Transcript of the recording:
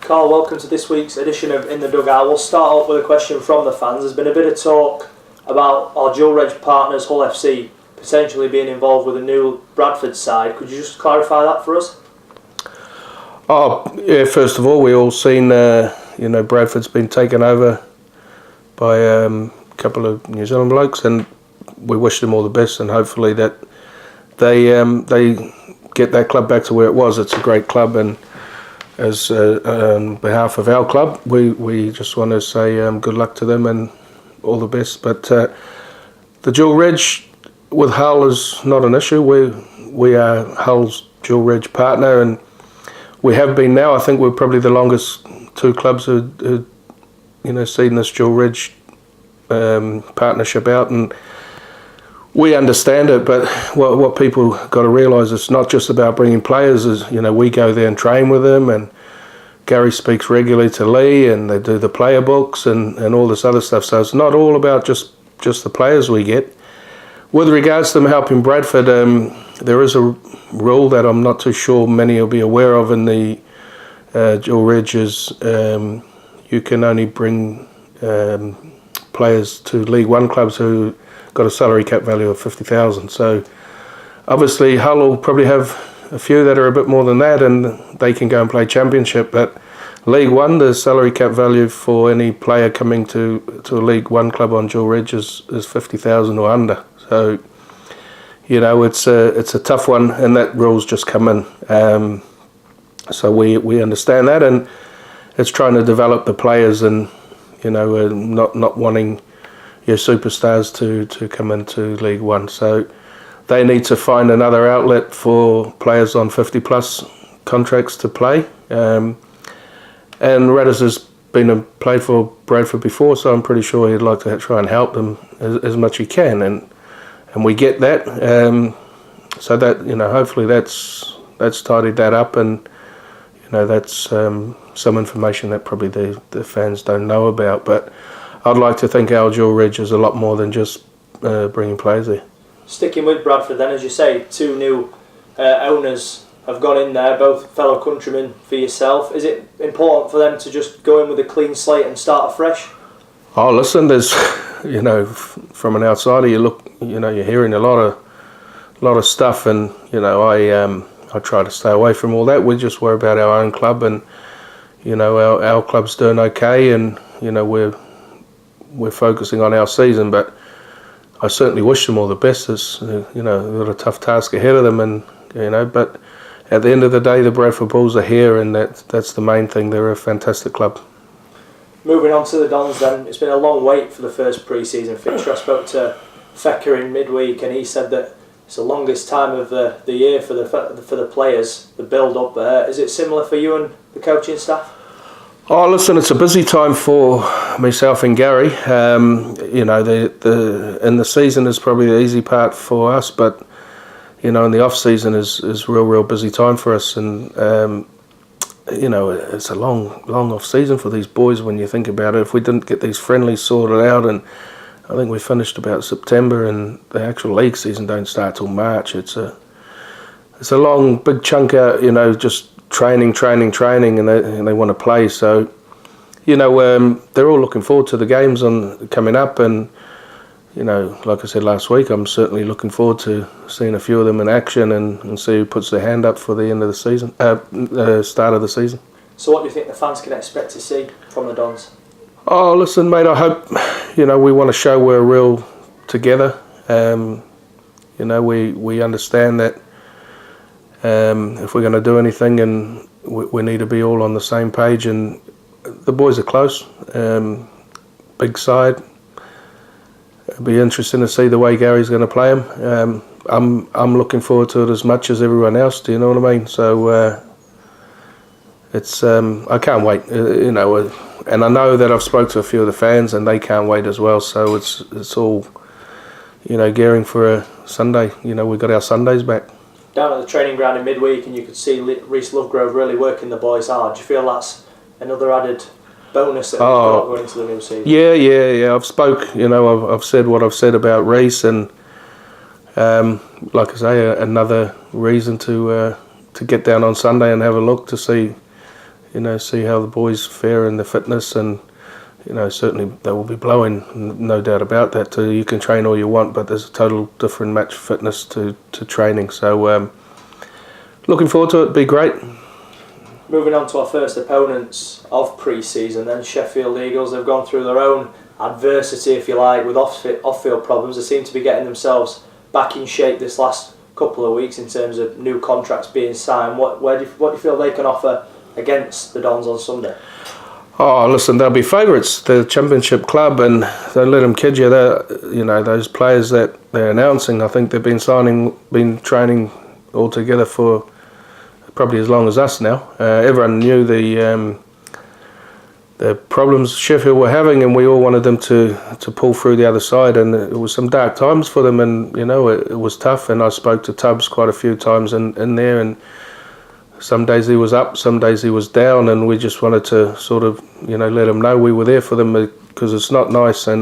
Carl, welcome to this week's edition of In the Dugout. We'll start off with a question from the fans. There's been a bit of talk about our dual reg partners, Hull FC, potentially being involved with a new Bradford side. Could you just clarify that for us? Oh, yeah, first of all, we all seen, Bradford's been taken over by a couple of New Zealand blokes, and we wish them all the best, and hopefully that they get that club back to where it was. It's a great club, and as on behalf of our club, we just want to say good luck to them and all the best. But the dual reg with Hull is not an issue. We are Hull's dual reg partner, and we have been now. I think we're probably the longest two clubs who seen this dual reg partnership out, and we understand it. But what people got to realise, it's not just about bringing players. Is we go there and train with them, and Gary speaks regularly to Lee, and they do the player books and all this other stuff. So it's not all about just the players we get. With regards to them helping Bradford, there is a rule that I'm not too sure many will be aware of in the dual reg is you can only bring players to League One clubs who got a salary cap value of 50,000. So obviously Hull will probably have a few that are a bit more than that, and they can go and play Championship. But League One, the salary cap value for any player coming to a League One club on dual reg is 50,000 or under. So it's a tough one, and that rule's just come in. So we understand that, and it's trying to develop the players, and not wanting your superstars to come into League One. So they need to find another outlet for players on 50-plus contracts to play. And Radders has been and played for Bradford before, so I'm pretty sure he'd like to try and help them as much as he can. And we get that. So that hopefully that's tidied that up, and that's some information that probably the fans don't know about. But I'd like to think our dual reg is a lot more than just bringing players there. Sticking with Bradford then, as you say, two new owners have gone in there, both fellow countrymen for yourself. Is it important for them to just go in with a clean slate and start afresh? Oh, listen, there's, from an outsider, you're hearing a lot of stuff, and I try to stay away from all that. We just worry about our own club, and our club's doing okay, and we're focusing on our season. But I certainly wish them all the best. It's they've got a tough task ahead of them, and but at the end of the day, the Bradford Bulls are here, and that's the main thing. They're a fantastic club. Moving on to the Dons then, it's been a long wait for the first pre-season fixture. I spoke to Fecker in midweek, and he said that it's the longest time of the year for the players, the build-up. Is it similar for you and the coaching staff? Oh, listen, it's a busy time for myself and Gary. In the season is probably the easy part for us, but in the off season is real busy time for us, and it's a long off season for these boys when you think about it. If we didn't get these friendlies sorted out, and I think we finished about September, and the actual league season don't start till March. It's a long big chunk out, just training, and they want to play. So, they're all looking forward to the games coming up, and like I said last week, I'm certainly looking forward to seeing a few of them in action and see who puts their hand up for the end of the season, start of the season. So, what do you think the fans can expect to see from the Dons? Oh, listen, mate, I hope we want to show we're real together. We understand that. If we're going to do anything, and we need to be all on the same page, and the boys are close, big side. It'll be interesting to see the way Gary's going to play them. I'm looking forward to it as much as everyone else. Do you know what I mean? So it's I can't wait. And I know that I've spoke to a few of the fans, and they can't wait as well. So it's all gearing for a Sunday. We've got our Sundays back. Down at the training ground in midweek, and you could see Reece Lovegrove really working the boys hard. Do you feel that's another added bonus that we've got going into the new season? Yeah. I've said what I've said about Reece, and like I say, another reason to get down on Sunday and have a look to see, see how the boys fare in the fitness, and certainly they will be blowing, no doubt about that. You can train all you want, but there's a total different match fitness to training. So looking forward to it. Be great. Moving on to our first opponents of pre-season, then Sheffield Eagles. They've gone through their own adversity, if you like, with off-field problems. They seem to be getting themselves back in shape this last couple of weeks in terms of new contracts being signed. What do you feel they can offer against the Dons on Sunday? Oh, listen, they'll be favourites. They're the championship club, and don't let them kid you. Those players that they're announcing, I think they've been training all together for probably as long as us now. Everyone knew the problems Sheffield were having, and we all wanted them to pull through the other side. And it was some dark times for them, and it was tough. And I spoke to Tubbs quite a few times in there, and some days he was up, some days he was down, and we just wanted to sort of let them know we were there for them, because it's not nice. And